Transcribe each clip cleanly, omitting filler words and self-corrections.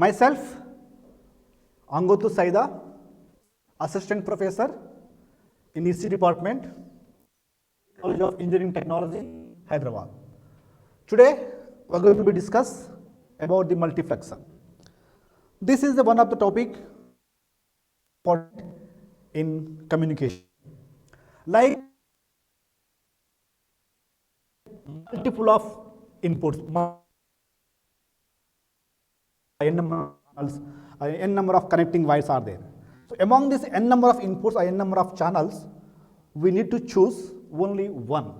Myself, Angotu Saida, Assistant Professor in EC Department, College of Engineering Technology, Hyderabad. Today, we are going to be discuss about the multiplexer. This is one of the topic in communication. Like multiple of inputs, n number of connecting wires are there. So among this n number of inputs or n number of channels, we need to choose only one.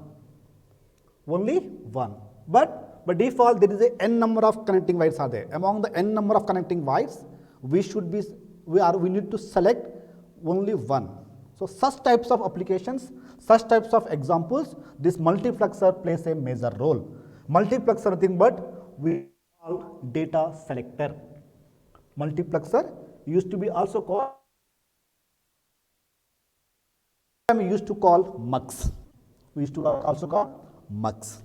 But by default, there is a n number of connecting wires are there. Among the n number of connecting wires, we need to select only one. So such types of applications, such types of examples, this multiplexer plays a major role. Multiplexer nothing but we call data selector. Multiplexer used to be also called, we used to call mux. We used to also call mux.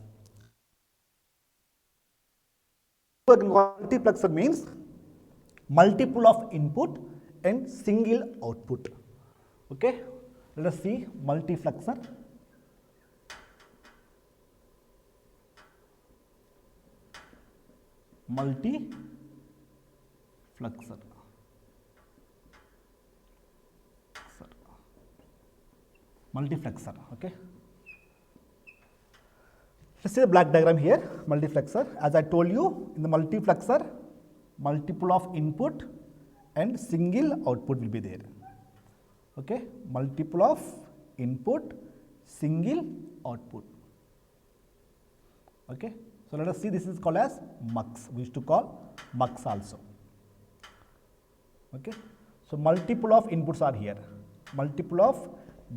Multiplexer means multiple of input and single output. Okay, let us see multiplexer. Multiplexer, okay. Let's see the black diagram here, multiplexer. As I told you, in the multiplexer, multiple of input and single output will be there. Okay, multiple of input, single output. Okay, so let us see, this is called as mux. We used to call mux also. Okay, so multiple of inputs are here, multiple of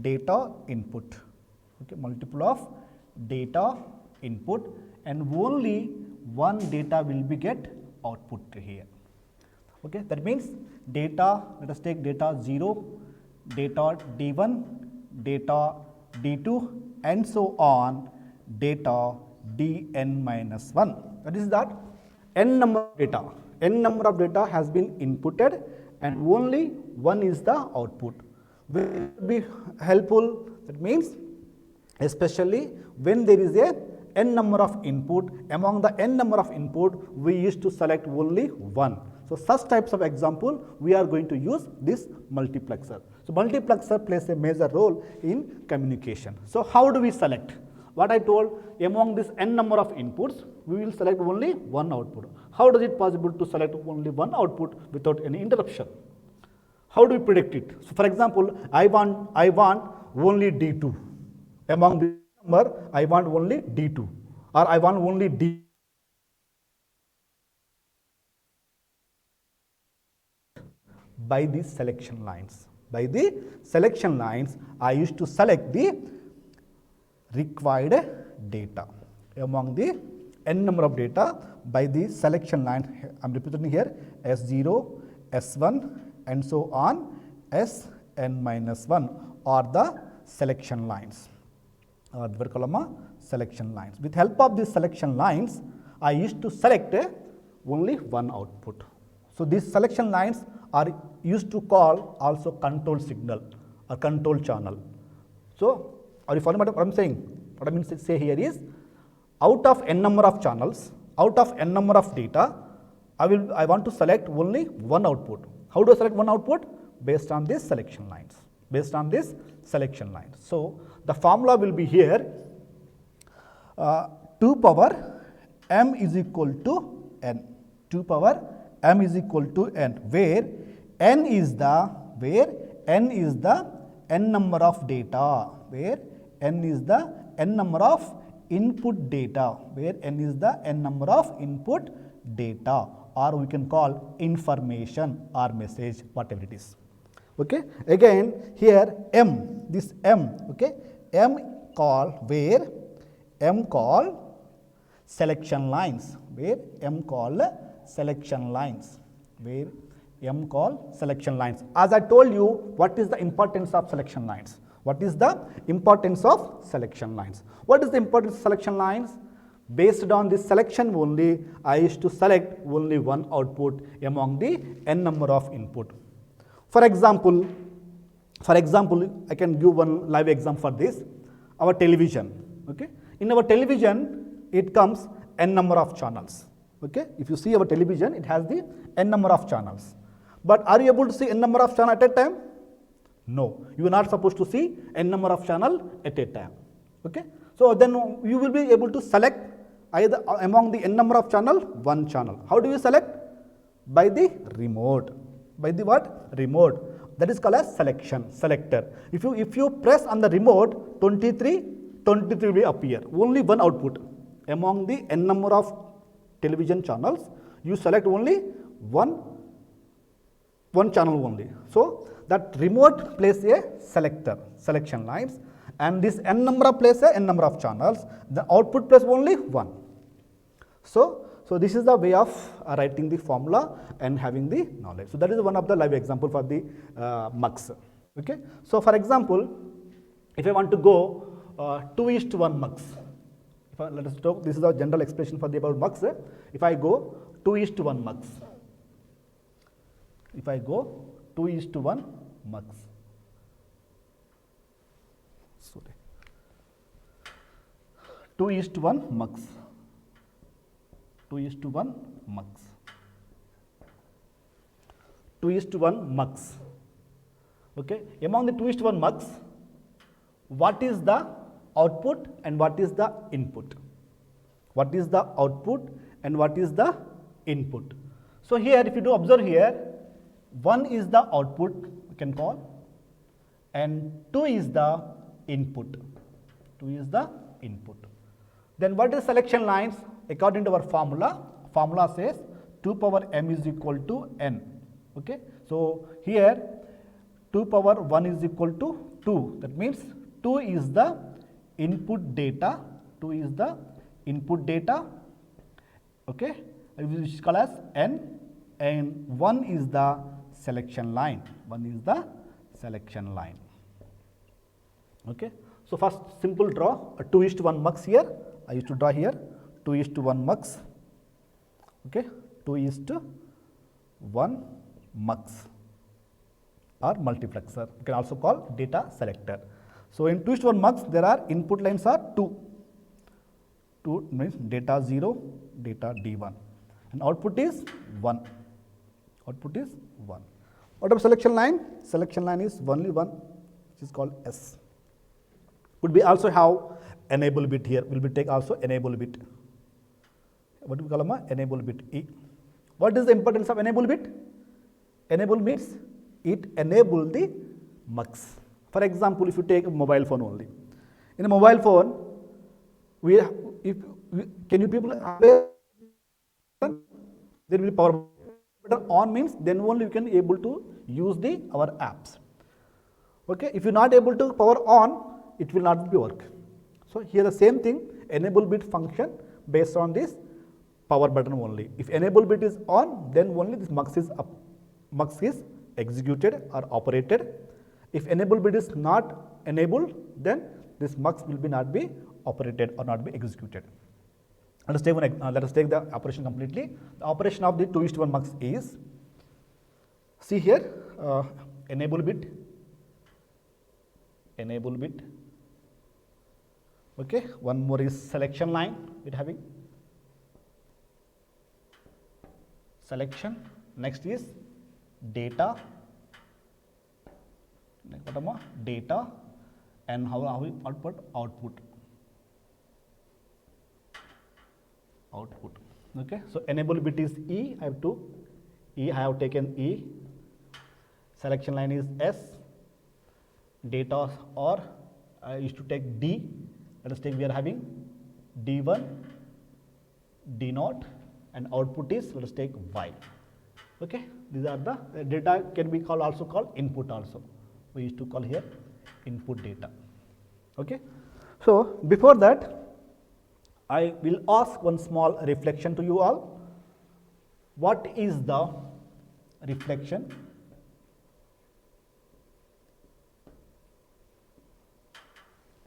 data input. Okay, multiple of data input, and only one data will be get output here. Okay, that means data, let us take data 0, data D1, data D2, and so on, data Dn minus 1. That is that n number of data. N number of data has been inputted and only one is the output. Will be helpful. That means especially when there is a n number of input, among the n number of input, we used to select only one. So such types of example, we are going to use this multiplexer. So multiplexer plays a major role in communication. So how do we select? What I told, among this n number of inputs, we will select only one output. How does it possible to select only one output without any interruption? How do we predict it? So for example, I want only D2. Among this number, I want only D2, or I want only D. By the selection lines. By the selection lines, I used to select the required data. Among the n number of data, by the selection line, I am representing here S0, S1, and so on, Sn minus 1 are the selection lines. Selection lines. With help of these selection lines, I used to select only one output. So these selection lines are used to call also control signal or control channel. So are you following what I am saying? What I mean to say here is, out of n number of channels, out of n number of data, I want to select only one output. How do I select one output? Based on these selection lines. Based on this selection lines. So the formula will be here, 2 power m is equal to n. 2 power m is equal to n, where n is the n number of data, where n is the n number of input data, where n is the n number of input data, or we can call information or message, whatever it is. Okay, again here m, this m, okay, m call, where m call selection lines, where m call selection lines, where m call selection lines. As I told you, what is the importance of selection lines? What is the importance of selection lines? What is the importance of selection lines? Based on this selection only, I used to select only one output among the n number of input. For example, I can give one live example for this. Our television, okay. In our television, it comes n number of channels, okay. If you see our television, it has the n number of channels. But are you able to see n number of channel at a time? No, you are not supposed to see n number of channel at a time, okay. So then you will be able to select either among the n number of channel, one channel. How do you select? By the remote. By the what? Remote. That is called as selector. If you press on the remote, 23 will appear. Only one output. Among the n number of television channels, you select only one channel only. So that remote plays a selection lines, and this n number of plays a n number of channels. The output plays only one. So this is the way of writing the formula and having the knowledge. So that is one of the live example for the mux. Okay. So for example, if I want to go 2:1 mux, let us talk. This is the general expression for the about mux. If I go 2:1 mux, if I go 2:1 mux, sorry, 2:1 mux. 2:1 mux. 2:1 mux. Okay. Among the 2:1 mux, what is the output and what is the input? What is the output and what is the input? So here, if you do observe here, 1 is the output, we can call, and 2 is the input. 2 is the input. Then what is selection lines? According to our formula says 2 power m is equal to n. Okay. So here 2 power 1 is equal to 2. That means 2 is the input data. 2 is the input data. Okay. Which is called as n, and 1 is the selection line. 1 is the selection line. Okay. So first simple draw a 2:1 mux here. I used to draw here 2:1 mux. Okay, 2:1 mux or multiplexer. You can also call data selector. So in 2:1 mux, there are input lines are 2. 2 means data 0, data D1, and output is 1. Output is 1. What about selection line? Selection line is only one, which is called S. Could be also have enable bit here. Will be take also enable bit. What do we call them? Enable bit E. What is the importance of enable bit? Enable means it enable the mux. For example, if you take a mobile phone only. In a mobile phone, can you people there will be power button on, means then only you can able to use our apps. Okay, if you are not able to power on, it will not be work. So here the same thing, enable bit function based on this power button only. If enable bit is on, then only this mux is executed or operated. If enable bit is not enabled, then this mux will be not be operated or not be executed. Let us take the operation completely. The operation of the 2:1 mux is, see here, enable bit, okay. One more is selection line, it having selection. Next is data, data, and how we output. Okay, so enable bit is E. I have taken E. Selection line is S. Data, or I used to take D. Let us take, we are having D1, D0, and output is, let us take Y. Okay, these are the data can be also called input also. We used to call here input data. Okay, so before that, I will ask one small reflection to you all. What is the reflection?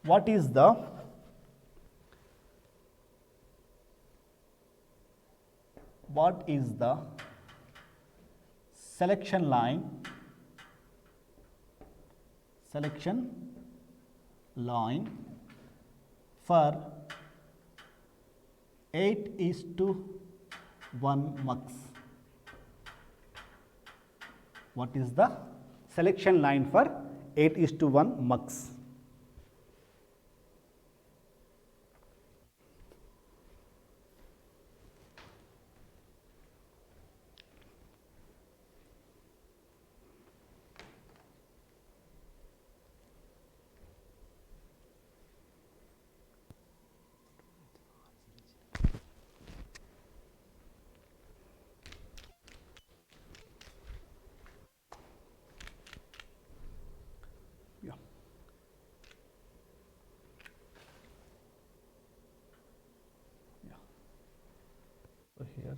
What is the what is the selection line for 8:1 mux? What is the selection line for 8:1 mux? Yeah. Yeah. So here.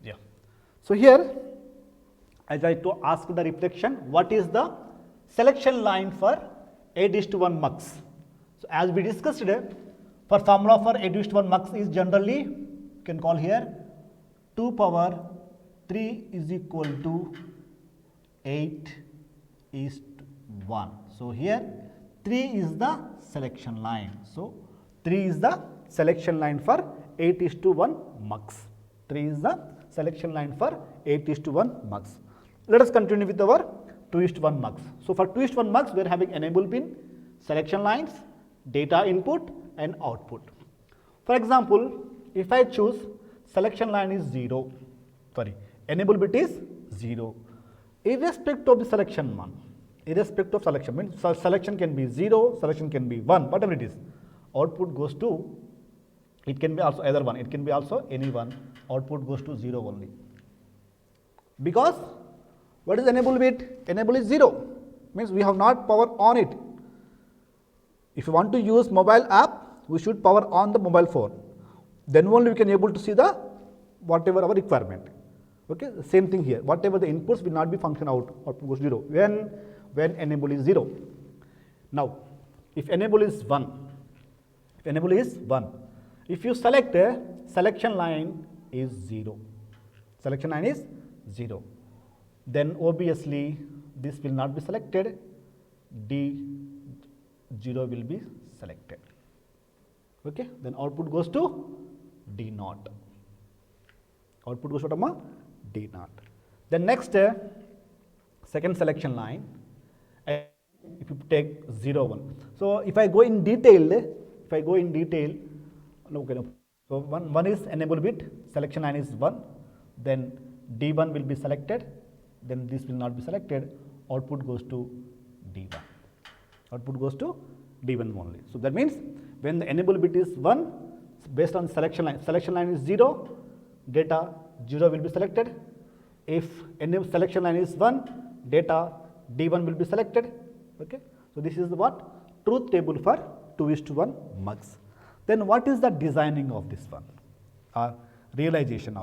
Yeah. So here, as I to ask the reflection, what is the selection line for 8:1 mux? So as we discussed today, for formula for 8:1 mux is generally, you can call here 2 power 3 is equal to 8:1. So here 3 is the selection line. So 3 is the selection line for 8:1 mux. 3 is the selection line for 8:1 mux. Let us continue with our 2:1 mux. So for 2:1 mux, we are having enable pin, selection lines, data input and output. For example, if I choose selection line is 0, enable bit is 0, irrespective of the selection one, irrespective of selection, means selection can be 0, selection can be 1, whatever it is, output goes to, it can be also either one, it can be also any one, output goes to 0 only. Because what is enable bit? Enable is 0, means we have not power on it. If you want to use mobile app, we should power on the mobile phone. Then only we can able to see the whatever our requirement. Okay, same thing here. Whatever the inputs will not be function out, output goes 0. When enable is 0. Now, if enable is 1, if you select a selection line is 0, selection line is 0, then obviously this will not be selected, D0 will be selected. Okay, then output goes to D0. Output goes to D0. Then next, second selection line, if you take 0, 1. So if I go in detail, okay, so one is enable bit, selection line is 1, then D1 will be selected, then this will not be selected, output goes to D1. Output goes to D1 only. So that means when the enable bit is 1, based on selection line is 0, data 0 will be selected. If enable selection line is 1, data D1 will be selected. Okay. So this is the what? Truth table for 2:1 mux. Then what is the designing of this one? Realization.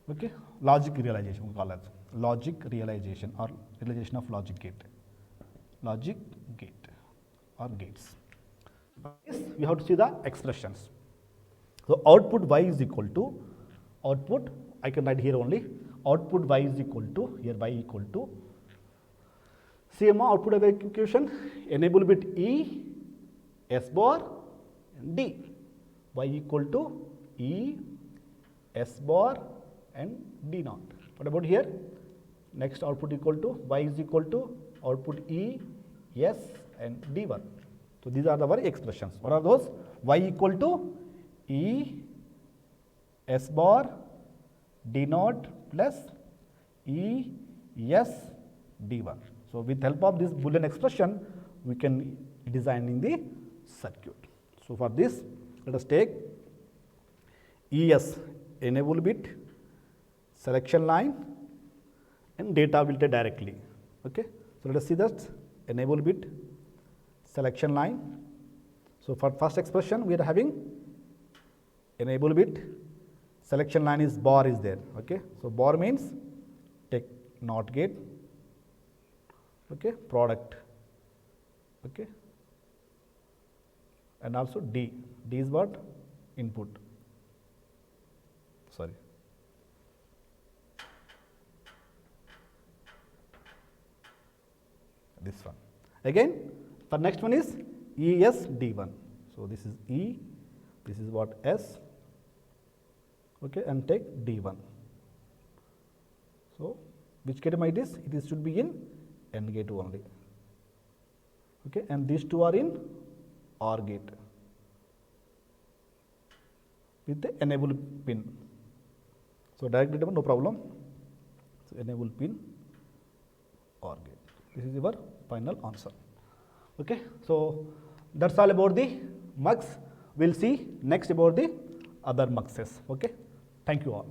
Okay, logic realization we call it. Logic realization or realization of logic gate. Logic gate or gates. Yes, we have to see the expressions. So output y is equal to output, I can write here only, output y is equal to, here y equal to, CMO output of equation, enable bit E, S bar and D, y equal to E, S bar and D naught. What about here? Next output equal to, y is equal to output E, S and D1. So these are our expressions. What are those? Y equal to E, S bar, D naught plus E, S, D1. So with help of this Boolean expression, we can design in the circuit. So for this, let us take ES, enable bit, selection line, and data will take directly. Okay. So, let us see that enable bit, selection line. So, for first expression we are having enable bit, selection line is bar is there. Okay. So, bar means take NOT gate, okay, product, okay, and also D is what? Input. Sorry. This one. Again, the next one is ESD1. So, this is E, this is what S, okay, and take D1. So, which gate it is? It is should be in AND gate only, okay, and these two are in OR gate with the enable pin. So, direct data no problem. So, enable pin OR gate. This is your final answer. Okay. So, that is all about the mux. We will see next about the other muxes. Okay. Thank you all.